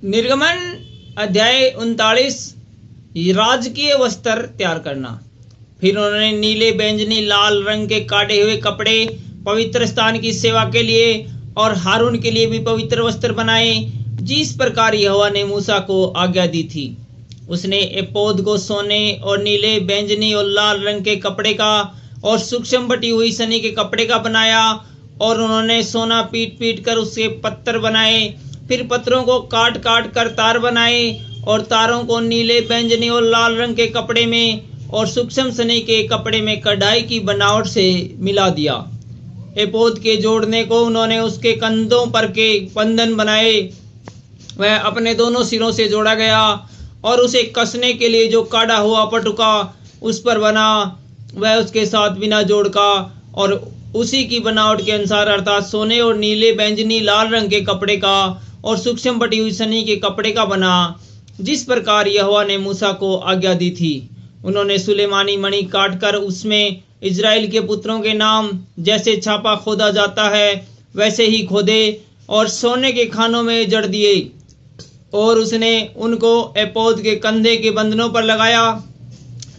निर्गमन अध्याय 39 राजकीय वस्त्र तैयार करना। फिर उन्होंने नीले, बैंगनी, लाल रंग के काटे हुए कपड़े पवित्र स्थान की सेवा के लिए और हारून के लिए भी पवित्र वस्त्र बनाए, जिस प्रकार यहोवा ने मूसा को आज्ञा दी थी। उसने एपोद को सोने और नीले, बैंगनी और लाल रंग के कपड़े का और सूक्ष्म बटी हुई सनी के कपड़े का बनाया, और उन्होंने सोना पीट पीट कर उसके पत्थर बनाए। फिर पत्थरों को काट काट कर तार बनाए और तारों को नीले, बैंगनी और लाल रंग के कपड़े में और सूक्ष्म सनी के कपड़े में कढ़ाई की बनावट से मिला दिया। एपोद के जोड़ने को उन्होंने उसके कंधों पर के बंधन बनाए, वह अपने दोनों सिरों से जोड़ा गया, और उसे कसने के लिए जो काढ़ा हुआ पटुका उस पर बना, वह उसके साथ बिना जोड़ का और उसी की बनावट के अनुसार, अर्थात सोने और नीले, बैंगनी, लाल रंग के कपड़े का और सूक्ष्म बटी हुई सनी के कपड़े का बना, जिस प्रकार यहोवा ने मूसा को आज्ञा दी थी। उन्होंने सुलेमानी मणि काटकर उसमें इजराइल के पुत्रों के नाम जैसे छापा खोदा जाता है वैसे ही खोदे और सोने के खानों में जड़ दिए, और उसने उनको एपोद के कंधे के बंधनों पर लगाया,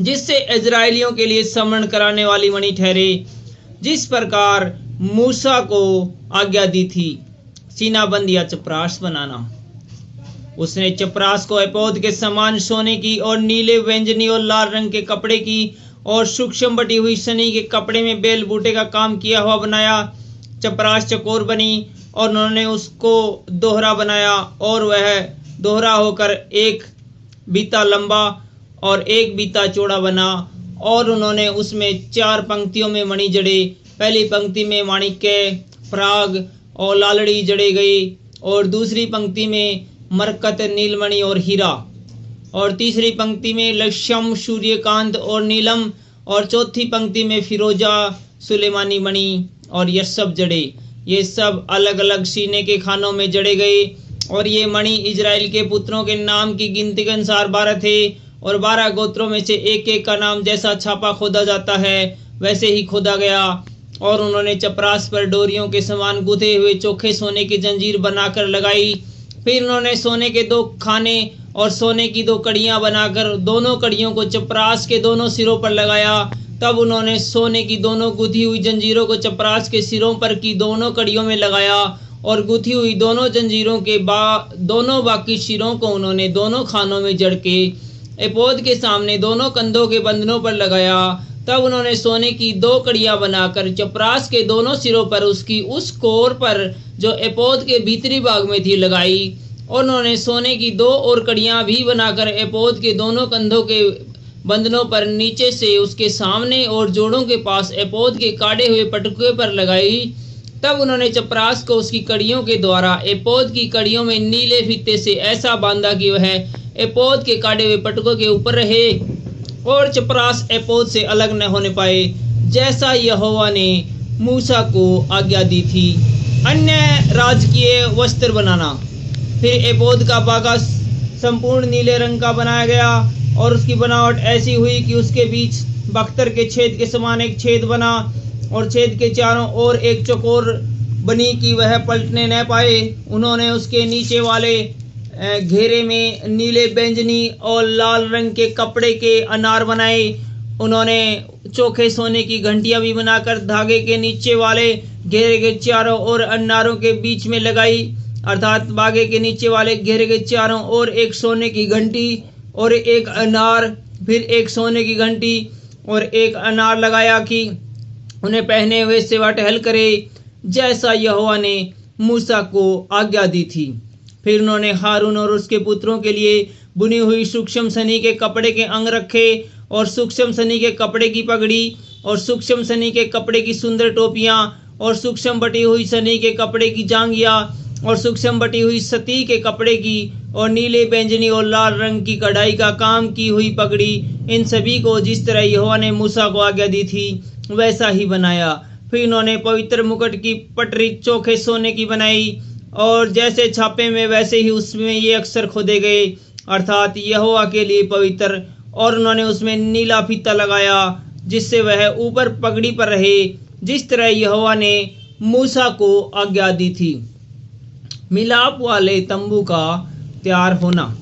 जिससे इजराइलियों के लिए स्मरण कराने वाली मणि ठहरे, जिस प्रकार मूसा को आज्ञा दी थी। सीनाबंद या चपरास बनाना। उसने चपरास को एपोद के समान सोने की और नीले, बैंगनी और लाल रंग के कपड़े की और सूक्ष्म बटी हुई सनी के कपड़े में बेल बूटे का काम किया हुआ बनाया। चपरास चकोर बनी और उन्होंने उसको दोहरा बनाया, और वह दोहरा होकर एक बीता लंबा और एक बीता चौड़ा बना, और उन्होंने उसमें 4 पंक्तियों में मणि जड़े। पहली पंक्ति में माणिक्य, पराग और लालड़ी जड़े गई, और दूसरी पंक्ति में मरकत, नीलमणि और हीरा, और तीसरी पंक्ति में लक्ष्यम, सूर्यकांत और नीलम, और चौथी पंक्ति में फिरोजा, सुलेमानी मणि और यशब जड़े। ये सब अलग अलग सीने के खानों में जड़े गए, और ये मणि इजराइल के पुत्रों के नाम की गिनती के अनुसार 12 थे, और 12 गोत्रों में से एक एक का नाम जैसा छापा खोदा जाता है वैसे ही खोदा गया। और उन्होंने चपरास पर डोरियों के समान गुथे हुए चोखे सोने की जंजीर बनाकर लगाई। फिर उन्होंने सोने के 2 खाने और सोने की 2 कड़ियां बनाकर दोनों कड़ियों को चपरास के दोनों सिरों पर लगाया। तब उन्होंने सोने की दोनों गुथी हुई जंजीरों को चपरास के सिरों पर की दोनों कड़ियों में लगाया, और गुथी हुई दोनों जंजीरों के दोनों बाकी सिरों को उन्होंने दोनों खानों में जड़ के एपोद के सामने दोनों कंधों के बंधनों पर लगाया। तब उन्होंने सोने की 2 कड़ियां बनाकर चपरास के दोनों सिरों पर उसकी उस कोर पर जो एपोद के भीतरी भाग में थी लगाई, और उन्होंने सोने की 2 और कड़ियां भी बनाकर एपोद के दोनों कंधों के बंधनों पर नीचे से उसके सामने और जोड़ों के पास एपोद के काटे हुए पटुके पर लगाई। तब उन्होंने चपरास को उसकी कड़ियों के द्वारा एपोद की कड़ियों में नीले फीते से ऐसा बांधा कि वह एपोद के काटे हुए पटुकों के ऊपर रहे, और चपरास एपोद से अलग न होने पाए, जैसा यहोवा ने मूसा को आज्ञा दी थी। अन्य राजकीय वस्त्र बनाना। फिर एपोद का बागा संपूर्ण नीले रंग का बनाया गया, और उसकी बनावट ऐसी हुई कि उसके बीच बख्तर के छेद के समान एक छेद बना, और छेद के चारों ओर एक चकोर बनी कि वह पलटने न पाए। उन्होंने उसके नीचे वाले घेरे में नीले, बैंगनी और लाल रंग के कपड़े के अनार बनाए। उन्होंने चोखे सोने की घंटियां भी बनाकर धागे के नीचे वाले घेरे के चारों ओर अनारों के बीच में लगाई, अर्थात बागे के नीचे वाले घेरे के चारों ओर एक सोने की घंटी और एक अनार, फिर एक सोने की घंटी और एक अनार लगाया कि उन्हें पहने हुए सेवा टहल करे, जैसा यहोवा ने मूसा को आज्ञा दी थी। फिर उन्होंने हारून और उसके पुत्रों के लिए बुनी हुई सूक्ष्म सनी के कपड़े के अंग रखे, और सूक्ष्म सनी के कपड़े की पगड़ी, और सूक्ष्म सनी के कपड़े की सुंदर टोपियां, और सूक्ष्म बटी हुई सनी के कपड़े की जांघिया, और सूक्ष्म बटी हुई सती के कपड़े की, और नीले, बैंगनी और लाल रंग की कढ़ाई का काम की हुई पगड़ी। इन सभी को जिस तरह यहोवा ने मूसा को आज्ञा दी थी वैसा ही बनाया। फिर उन्होंने पवित्र मुकुट की पटरी चोखे सोने की बनाई, और जैसे छापे में वैसे ही उसमें ये अक्षर खोदे गए, अर्थात यहोवा के लिए पवित्र। और उन्होंने उसमें नीला फीता लगाया, जिससे वह ऊपर पगड़ी पर रहे, जिस तरह यहोवा ने मूसा को आज्ञा दी थी। मिलाप वाले तंबू का तैयार होना।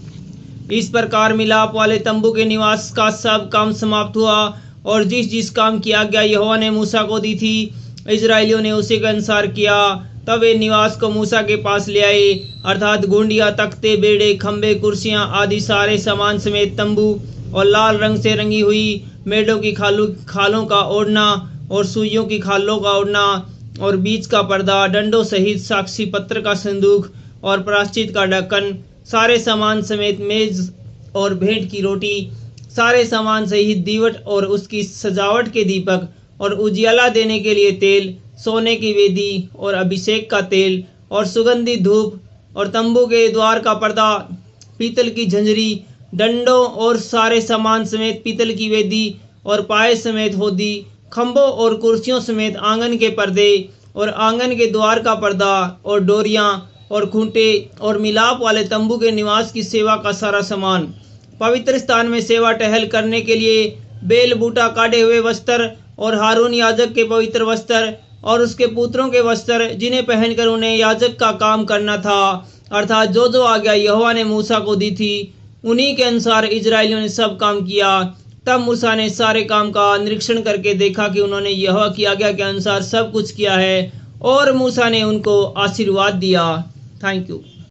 इस प्रकार मिलाप वाले तंबू के निवास का सब काम समाप्त हुआ और जिस जिस काम की आज्ञा यहोवा ने मूसा को दी थी इजराइलियों ने उसी के अनुसार किया। तब वे निवास को मूसा के पास ले आए, अर्थात गुंडिया, तख्ते, बेड़े, खंबे, कुर्सियां आदि सारे सामान समेत तंबू और लाल रंग से रंगी हुई मेढ़ों की खालों का ओढ़ना और सुइयों की खालों का ओढ़ना और बीच का पर्दा, डंडों सहित साक्षी पत्र का संदूक और प्रायश्चित का ढक्कन, सारे सामान समेत मेज और भेंट की रोटी, सारे सामान सहित दीवट और उसकी सजावट के दीपक और उजियाला देने के लिए तेल, सोने की वेदी और अभिषेक का तेल और सुगंधित धूप और तंबू के द्वार का पर्दा, पीतल की झंझरी, डंडों और सारे सामान समेत पीतल की वेदी और पाए समेत होदी, खंभों और कुर्सियों समेत आंगन के पर्दे और आंगन के द्वार का पर्दा और डोरियां और खूंटे और मिलाप वाले तंबू के निवास की सेवा का सारा सामान, पवित्र स्थान में सेवा टहल करने के लिए बेल बूटा काटे हुए वस्त्र और हारून याजक के पवित्र वस्त्र और उसके पुत्रों के वस्त्र जिन्हें पहनकर उन्हें याजक का काम करना था, अर्थात जो जो आज्ञा यहोवा ने मूसा को दी थी उन्हीं के अनुसार इजराइलियों ने सब काम किया। तब मूसा ने सारे काम का निरीक्षण करके देखा कि उन्होंने यहोवा की आज्ञा के अनुसार सब कुछ किया है और मूसा ने उनको आशीर्वाद दिया। Thank you.